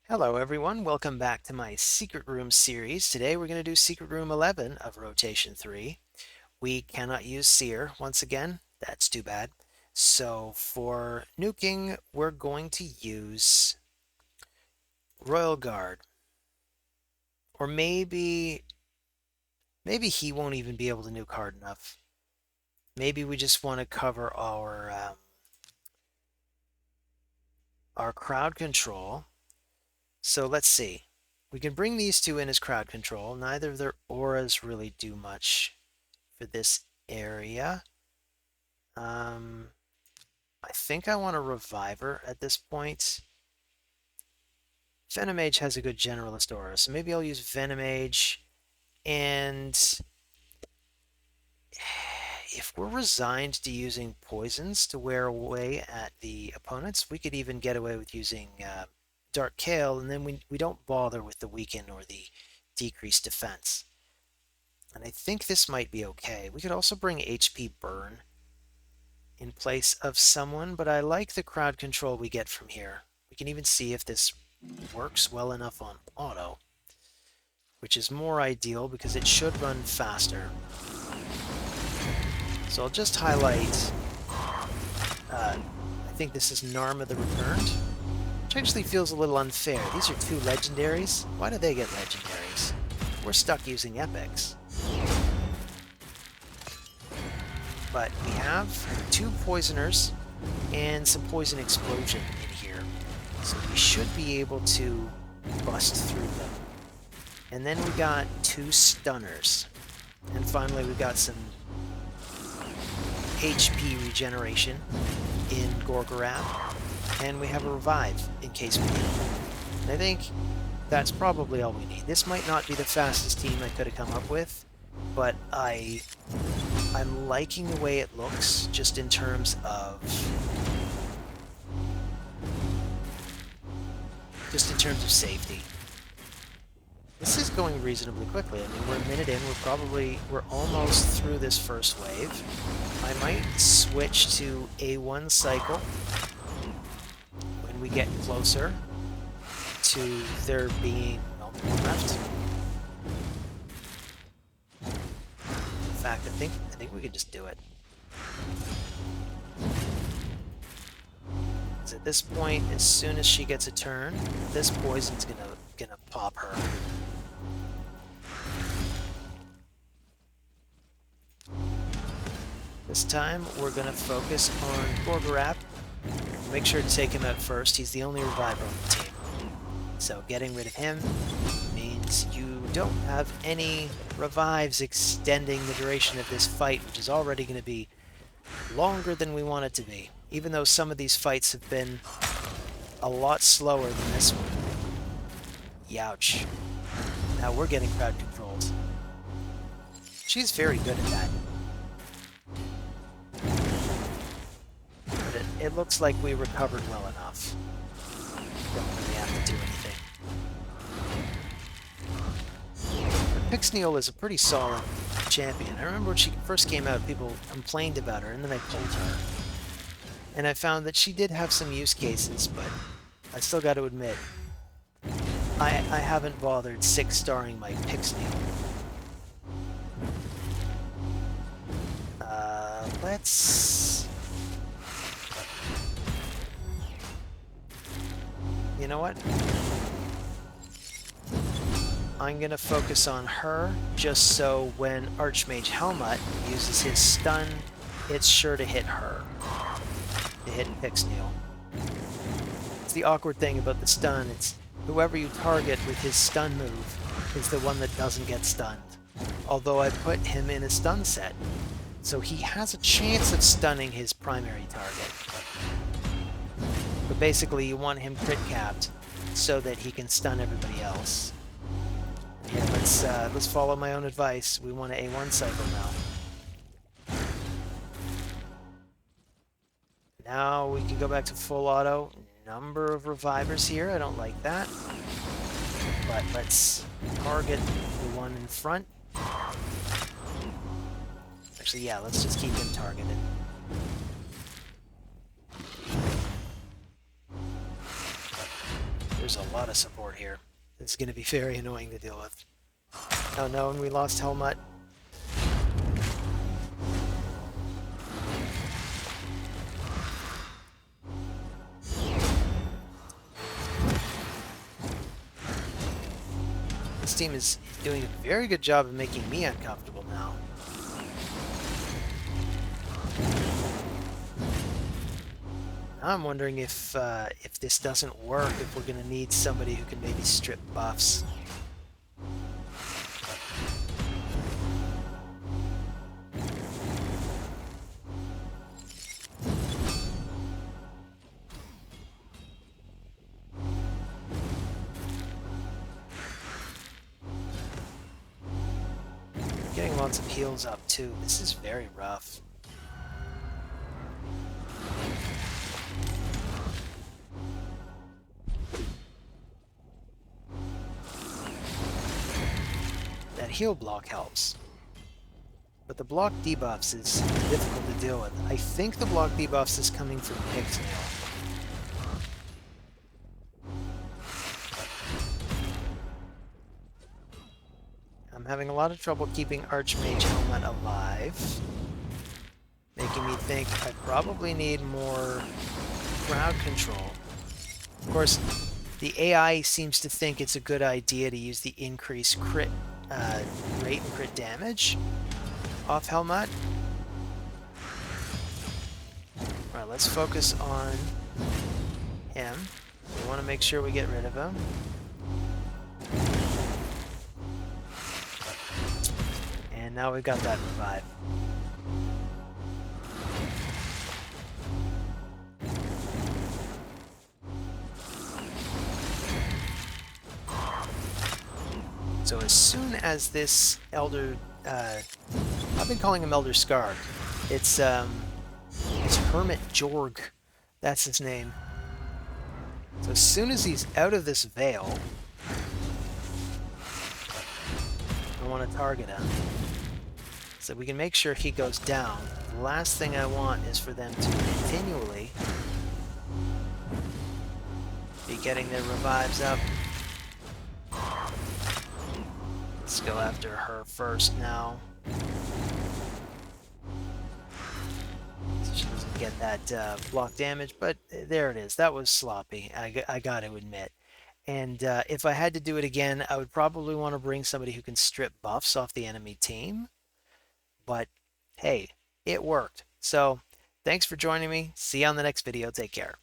Hello everyone, welcome back to my Secret Room series. Today we're going to do Secret Room 11 of Rotation 3. We cannot use Seer once again, that's too bad. So for nuking, we're going to use Royal Guard. Or maybe he won't even be able to nuke hard enough. Maybe we just want to cover our crowd control. So let's see. We can bring these two in as crowd control. Neither of their auras really do much for this area. I think I want a Reviver at this point. Venomage has a good Generalist aura, so maybe I'll use Venomage. And if we're resigned to using poisons to wear away at the opponents, we could even get away with using Dark Kale, and then we don't bother with the weaken or the decreased defense. And I think this might be okay. We could also bring HP Burn in place of someone, but I like the crowd control we get from here. We can even see if this works well enough on auto, which is more ideal because it should run faster. So I'll just highlight, I think this is Narma the Returned, which actually feels a little unfair. These are two legendaries. Why do they get legendaries? We're stuck using epics. But we have two poisoners and some poison explosion in here. So we should be able to bust through them. And then we got two stunners. And finally we got some HP regeneration in Gorgorab. And we have a revive in case we need it. And I think that's probably all we need. This might not be the fastest team I could have come up with, but I'm liking the way it looks, just in terms of safety. This is going reasonably quickly. I mean, we're a minute in. We're almost through this first wave. I might switch to A1 cycle when we get closer to there being no more left. In fact, I think we could just do it. At this point, as soon as she gets a turn, this poison's gonna pop her. This time, we're gonna focus on Gorgorab. Make sure to take him out first. He's the only reviver on the team. So getting rid of him means you don't have any revives extending the duration of this fight, which is already going to be longer than we want it to be, even though some of these fights have been a lot slower than this one. Youch. Now we're getting crowd controlled. She's very good at that. But it looks like we recovered well enough. Don't really have to do anything. Pixniel is a pretty solid champion. I remember when she first came out, people complained about her, and then I pulled her. And I found that she did have some use cases, but I still got to admit, I haven't bothered 6-starring my Pixniel. Let's... You know what? I'm going to focus on her, just so when Archmage Helmut uses his stun, it's sure to hit her. To hit Pixniel. It's the awkward thing about the stun, it's whoever you target with his stun move is the one that doesn't get stunned. Although I put him in a stun set, so he has a chance of stunning his primary target. But basically you want him crit capped so that he can stun everybody else. Yeah, let's follow my own advice. We want an A1 cycle now. Now we can go back to full auto. Number of revivers here. I don't like that. But let's target the one in front. Actually, yeah, let's just keep him targeted. There's a lot of support here. It's going to be very annoying to deal with. Oh no, and we lost Helmut. This team is doing a very good job of making me uncomfortable now. Now I'm wondering if this doesn't work, if we're going to need somebody who can maybe strip buffs. Getting lots of heals up too. This is very rough. That heal block helps. But the block debuffs is difficult to deal with. I think the block debuffs is coming from Pixnail. I'm having a lot of trouble keeping Archmage Helmut alive, making me think I probably need more crowd control. Of course, the AI seems to think it's a good idea to use the increased crit rate and crit damage off Helmut. Alright, let's focus on him. We want to make sure we get rid of him. And now we've got that revive. So as soon as this Elder, I've been calling him Elder Skarg. It's Hermit Jorg. That's his name. So as soon as he's out of this veil, I want to target him. So we can make sure he goes down. The last thing I want is for them to continually be getting their revives up. Let's go after her first now. So she doesn't get that block damage, but there it is. That was sloppy, I got to admit. And if I had to do it again, I would probably want to bring somebody who can strip buffs off the enemy team. But hey, it worked. So thanks for joining me. See you on the next video. Take care.